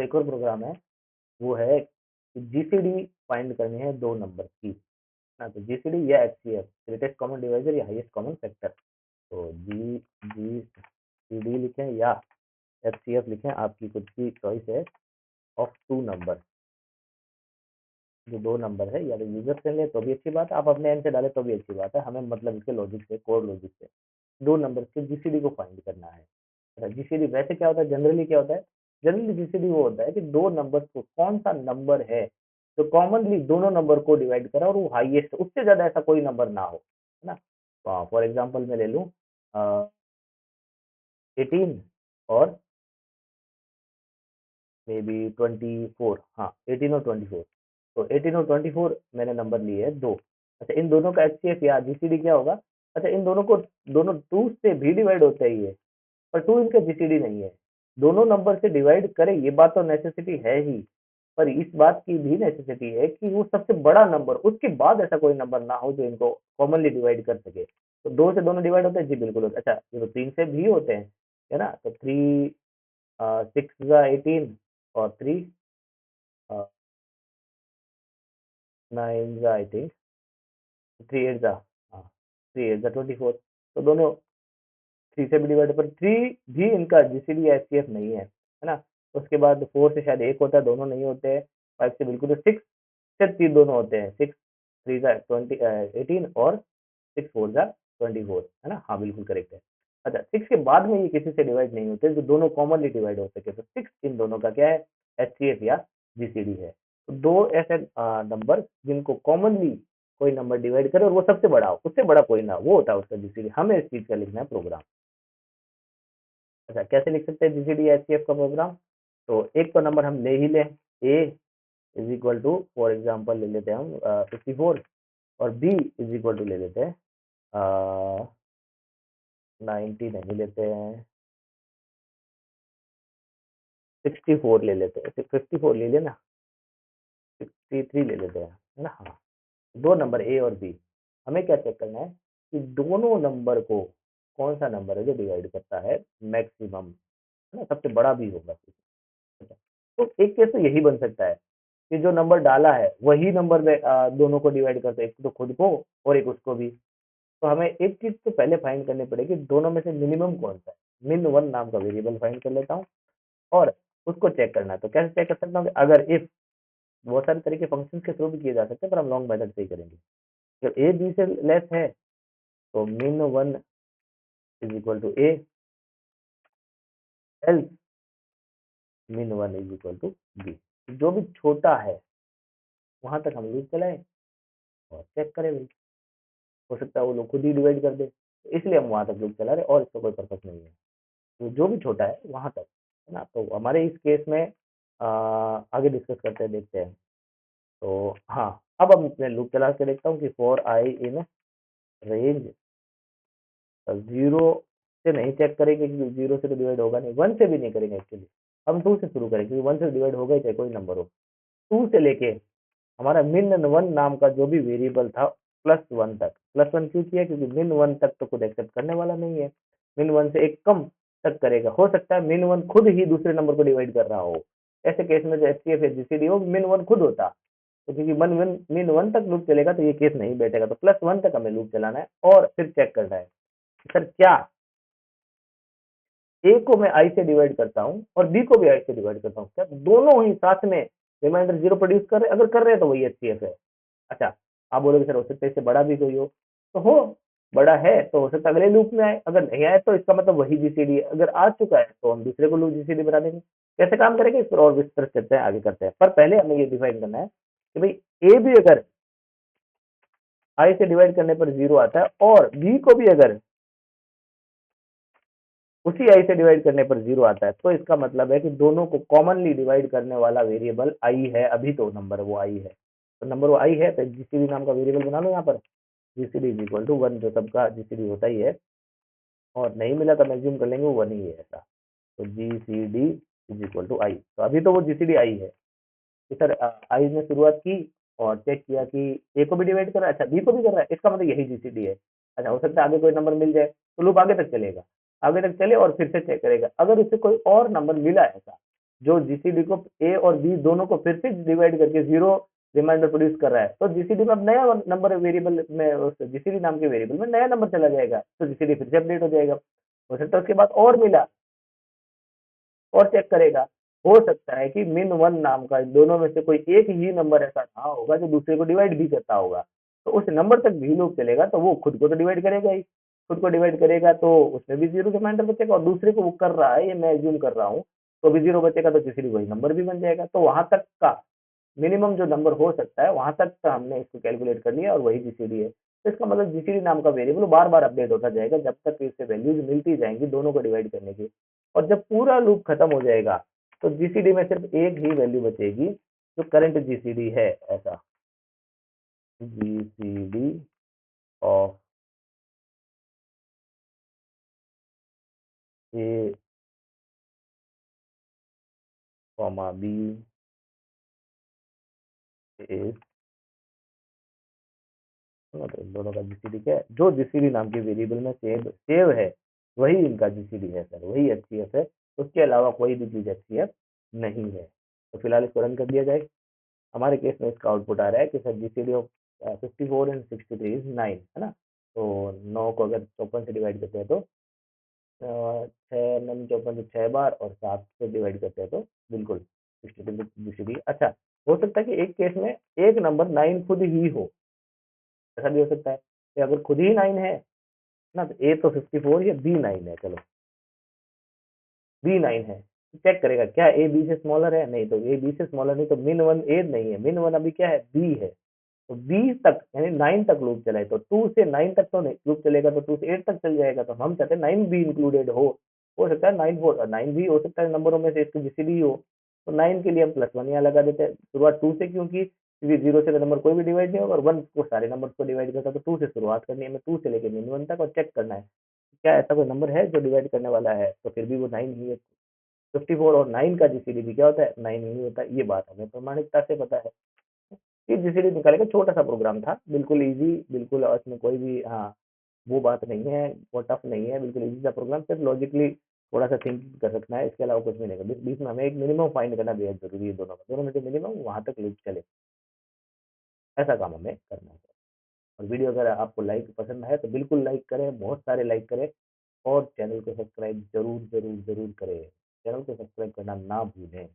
तो एक और प्रोग्राम है, वो है जीसीडी फाइंड करनी है दो नंबर की ना, तो जीसीडी या एचसीएफ, ग्रेटेस्ट कॉमन डिवाइजर या हाईएस्ट कॉमन फैक्टर। तो जीसीडी लिखें या एचसीएफ लिखें, आपकी खुद की चॉइस है, ऑफ टू नंबर, जो दो नंबर है, या तो यूजर से ले तो भी अच्छी बात है, आप अपने एंड से डाले तो भी अच्छी बात है, हमें मतलब इसके लॉजिक से, कोड लॉजिक से दो नंबर के जीसीडी को फाइंड करना है। जीसीडी वैसे क्या होता है, जनरली क्या होता है, जनरली जीसीडी वो होता है कि दो नंबर को कौन सा नंबर है तो कॉमनली दोनों नंबर को डिवाइड करा और वो हाईएस्ट, उससे ज्यादा ऐसा कोई नंबर ना हो, है ना। फॉर एग्जाम्पल मैं ले लूँ 18 और मे बी 24, हाँ 18 और 24, तो 18 और 24 मैंने नंबर लिए है दो। अच्छा, इन दोनों का एचसीएफ या जीसीडी क्या होगा, अच्छा इन दोनों को, दोनों टू से भी डिवाइड होता ही है, पर टू इनका जीसीडी नहीं है, दोनों नंबर से डिवाइड करें ये बात तो नेसेसिटी है ही, पर इस बात की भी नेसेसिटी है कि वो सबसे बड़ा नंबर, उसके बाद ऐसा कोई नंबर ना हो जो इनको कॉमनली डिवाइड कर सके। तो दो से दोनों डिवाइड होते हैं जी, बिल्कुल होता है। अच्छा, ये तो तीन से भी होते हैं, है ना, तो थ्री 6 जा 18 और 3 9 जा आई थिंक 3 8 जा, हाँ 3 8 जा 24, तो दोनों थ्री से भी डिवाइड, पर थ्री भी इनका जीसीडी या एचसीएफ नहीं है ना। उसके बाद फोर से शायद एक होता है, दोनों नहीं होते हैं। फाइव से बिल्कुल, तो सिक्स से तीन दोनों होते हैं, सिक्स थ्री जा 18 और सिक्स फोर जा 24, है ना, हाँ बिल्कुल करेक्ट है। अच्छा, सिक्स के बाद में ये किसी से डिवाइड नहीं होते, जो दोनों कॉमनली डिवाइड हो सके, तो सिक्स इन दोनों का क्या है, एचसीएफ या जीसीडी है। तो दो ऐसे नंबर जिनको कॉमनली कोई नंबर डिवाइड करे और वो सबसे बड़ा हो, उससे बड़ा कोई ना, वो होता है उसका जीसीडी। हमें इस चीज का लिखना है प्रोग्राम। अच्छा, कैसे लिख सकते हैं जीसीडी एचसीएफ का प्रोग्राम, तो एक तो नंबर हम ले ही लें, A is equal to, for example ले लेते हैं हम 54, और बी इज इक्वल टू ले लेते हैं 90 नहीं लेते हैं, 64 ले लेते हैं, 54 ले लेना, 63 ले लेते हैं, है ना, हाँ। दो नंबर ए और बी, हमें क्या चेक करना है कि दोनों नंबर को कौन सा नंबर है जो डिवाइड करता है मैक्सिमम, है ना, सबसे बड़ा भी होगा। तो एक केस तो यही बन सकता है कि जो नंबर डाला है वही नंबर में दोनों को डिवाइड करते हैं, एक तो खुद को और एक उसको भी। तो हमें एक चीज तो पहले फाइंड करनी पड़ेगी, दोनों में से मिनिमम कौन सा है। मिन वन नाम का वेरिएबल फाइंड कर लेता हूँ और उसको चेक करना है। तो कैसे चेक कर सकता हूँ, अगर इफ, बहुत सारे तरीके फंक्शन के थ्रू भी किए जा सकते हैं, पर हम लॉन्ग मेथड से ही करेंगे। जब ए बी से लेस है तो min one is equal to A, else min one is equal to B. जो भी छोटा है वहां तक हम लूप चलाएं और चेक करें भाई, हो सकता है वो लोग खुद ही डिवाइड कर दे, तो इसलिए हम वहां तक लूप चला रहे, और इसका कोई पर्पस नहीं है। तो जो भी छोटा है वहां तक, है ना। तो हमारे इस केस में आगे डिस्कस करते हैं, देखते हैं। तो हाँ, अब हम मैं लूप चला के देखता हूँ कि for I in range, zero से नहीं चेक करेंगे क्योंकि जीरो से तो डिवाइड होगा नहीं, वन से भी नहीं करेंगे एक्चुअली, हम टू से शुरू करेंगे क्योंकि वन से डिवाइड होगा ही चाहे कोई नंबर हो। टू से लेके हमारा मिन वन नाम का जो भी वेरिएबल था प्लस वन तक, प्लस वन क्यों किया, क्योंकि मिन वन तक तो खुद एक्सेप्ट करने वाला नहीं है, मिन वन से एक कम तक करेगा। हो सकता है मिन वन खुद ही दूसरे नंबर को डिवाइड कर रहा हो, ऐसे केस में जो एचसीएफ या जीसीडी हो, मिन वन खुद होता, तो क्योंकि मिन वन तक लूप चलेगा तो ये केस नहीं बैठेगा, तो प्लस वन तक हमें लूप चलाना है और फिर चेक करना है सर क्या ए को मैं आई से डिवाइड करता हूँ और बी को भी आई से डिवाइड करता हूँ, क्या दोनों ही साथ में रिमाइंडर जीरो प्रोड्यूस कर रहे हैं, अगर कर रहे हैं तो वही एचसीएफ है। अच्छा, आप बोलोगे सर हो सकता है इससे बड़ा भी कोई हो, तो हो, बड़ा है तो हो सकता है अगले लूप में आए, अगर नहीं आए तो इसका मतलब वही जीसीडी है, अगर आ चुका है तो हम दूसरे को लूप जीसीडी बना देंगे। कैसे काम करेंगे इस पर और विस्तार करते हैं, आगे करते हैं, पर पहले हमें ये डिफाइन करना है कि भाई ए भी अगर आई से डिवाइड करने पर जीरो आता है और बी को भी अगर उसी आई से डिवाइड करने पर जीरो आता है, तो इसका मतलब है कि दोनों को कॉमनली डिवाइड करने वाला वेरिएबल आई है, अभी तो नंबर वो आई है, तो नंबर वो आई है, तो जीसीडी नाम का वेरिएबल बना लो यहाँ पर, GCD is equal to one, जो सबका जीसीडी होता ही है, और नहीं मिला तो मैक्सिमम कर लेंगे वो वन ही है ऐसा। तो जीसीडी इज इक्वल टू आई, तो अभी तो वो जीसीडी आई है कि सर आई ने शुरुआत की और चेक किया कि ए को भी डिवाइड कर रहा है, अच्छा बी को भी कर रहा है, इसका मतलब यही जीसीडी है। अच्छा, हो सकता है आगे कोई नंबर मिल जाए तो लूप आगे तक चलेगा, आगे तक चले और फिर से चेक करेगा, अगर उससे कोई और नंबर मिला ऐसा जो जीसीडी को ए और बी दोनों को फिर से डिवाइड करके 0 रिमाइंडर प्रोड्यूस कर रहा है, तो जीसीडी में अब नया नंबर वेरिएबल में, उस जीसीडी नाम के वेरिएबल में नया नंबर चला जाएगा, तो जीसीडी फिर से अपडेट हो जाएगा। हो सकता है उसके बाद और मिला और चेक करेगा, हो सकता है कि min 1 नाम का दोनों में से कोई एक ही नंबर ऐसा रहा होगा जो दूसरे को डिवाइड भी करता होगा, तो उस नंबर तक भी लूप चलेगा, तो वो खुद को तो डिवाइड करेगा ही, खुद को डिवाइड करेगा तो उसमें भी 0 रिमाइंडर बचेगा, और दूसरे को वो कर रहा है, ये मैं एज्यूम कर रहा हूँ, तो भी 0 बचेगा, तो तीसरी वही नंबर भी बन जाएगा। तो वहां तक का मिनिमम जो नंबर हो सकता है वहां तक का हमने इसको कैलकुलेट कर लिया, और वही जीसीडी है। तो इसका मतलब जीसीडी नाम का वेरिएबल बार बार अपडेट होता जाएगा जब तक इससे वैल्यूज मिलती जाएंगी दोनों को डिवाइड करने की, और जब पूरा लूप खत्म हो जाएगा तो जीसीडी में सिर्फ एक ही वैल्यू बचेगी जो करंट जीसीडी है, ऐसा GCD of A comma B is, तो इन दोनों का जीसीडी क्या है, जो जीसीडी नाम के वेरिएबल में सेव सेव है वही इनका जीसीडी है सर, वही एचसीएफ है, उसके अलावा कोई भी चीज एचसीएफ नहीं है। तो फिलहाल इसको रन कर दिया जाए। हमारे केस में इसका आउटपुट आ रहा है कि sir GCD of 54 and 63 is 9, है ना। तो 9 को अगर 54 से डिवाइड करते हैं तो 6 9 54 से 6 बार, और 7 से डिवाइड करते हैं तो बिल्कुल 62 जीसीडी। अच्छा, हो सकता है कि एक केस में एक नंबर 9 खुद ही हो, ऐसा भी हो सकता है कि अगर खुद ही 9 है ना, तो ए तो 54 या बी 9 है, चलो बी 9 है, चेक करेगा क्या ए बी से स्मॉलर है, नहीं, तो ए बी से स्मॉलर नहीं, तो min 1 ए नहीं है, min 1 अभी क्या है, बी है, तो 20 तक यानी 9 तक लूप चलाए, तो 2 से 9 तक तो नहीं लूप चलेगा, तो 2 से 8 तक चल जाएगा, तो हम चाहते हैं 9 भी इंक्लूडेड हो सकता है 9 भी हो सकता है नंबरों में से इसकी जीसीडी हो, तो 9 के लिए हम +1 यहाँ लगा देते हैं, शुरुआत 2 से, क्योंकि 0 से नंबर कोई भी डिवाइड नहीं होगा, और 1 को सारे नंबर को डिवाइड करता है, तो 2 से शुरुआत करनी है हमें, 2 से लेके min 1 तक, और चेक करना है क्या ऐसा कोई नंबर है जो डिवाइड करने वाला है, तो फिर भी वो 9 ही है। 54 और 9 का जीसीडी भी क्या होता है, 9 ही होता है, ये बात हमें प्रमाणिकता से पता है। ये जीसीडी निकालेगा, छोटा सा प्रोग्राम था, बिल्कुल इजी, बिल्कुल इसमें कोई भी, हाँ, वो बात नहीं है, वो टफ नहीं है, बिल्कुल इजी सा प्रोग्राम, सिर्फ लॉजिकली थोड़ा सा थिंक कर सकना है, इसके अलावा कुछ भी नहीं है। बीच में हमें एक मिनिमम फाइंड करना बेहद जरूरी है, दोनों में जो मिनिमम वहां तक लूप चले, ऐसा काम हमें करना है। और वीडियो अगर आपको लाइक पसंद है तो बिल्कुल लाइक करें, बहुत सारे लाइक करें, और चैनल को सब्सक्राइब जरूर जरूर जरूर करें, चैनल को सब्सक्राइब करना ना भूलें।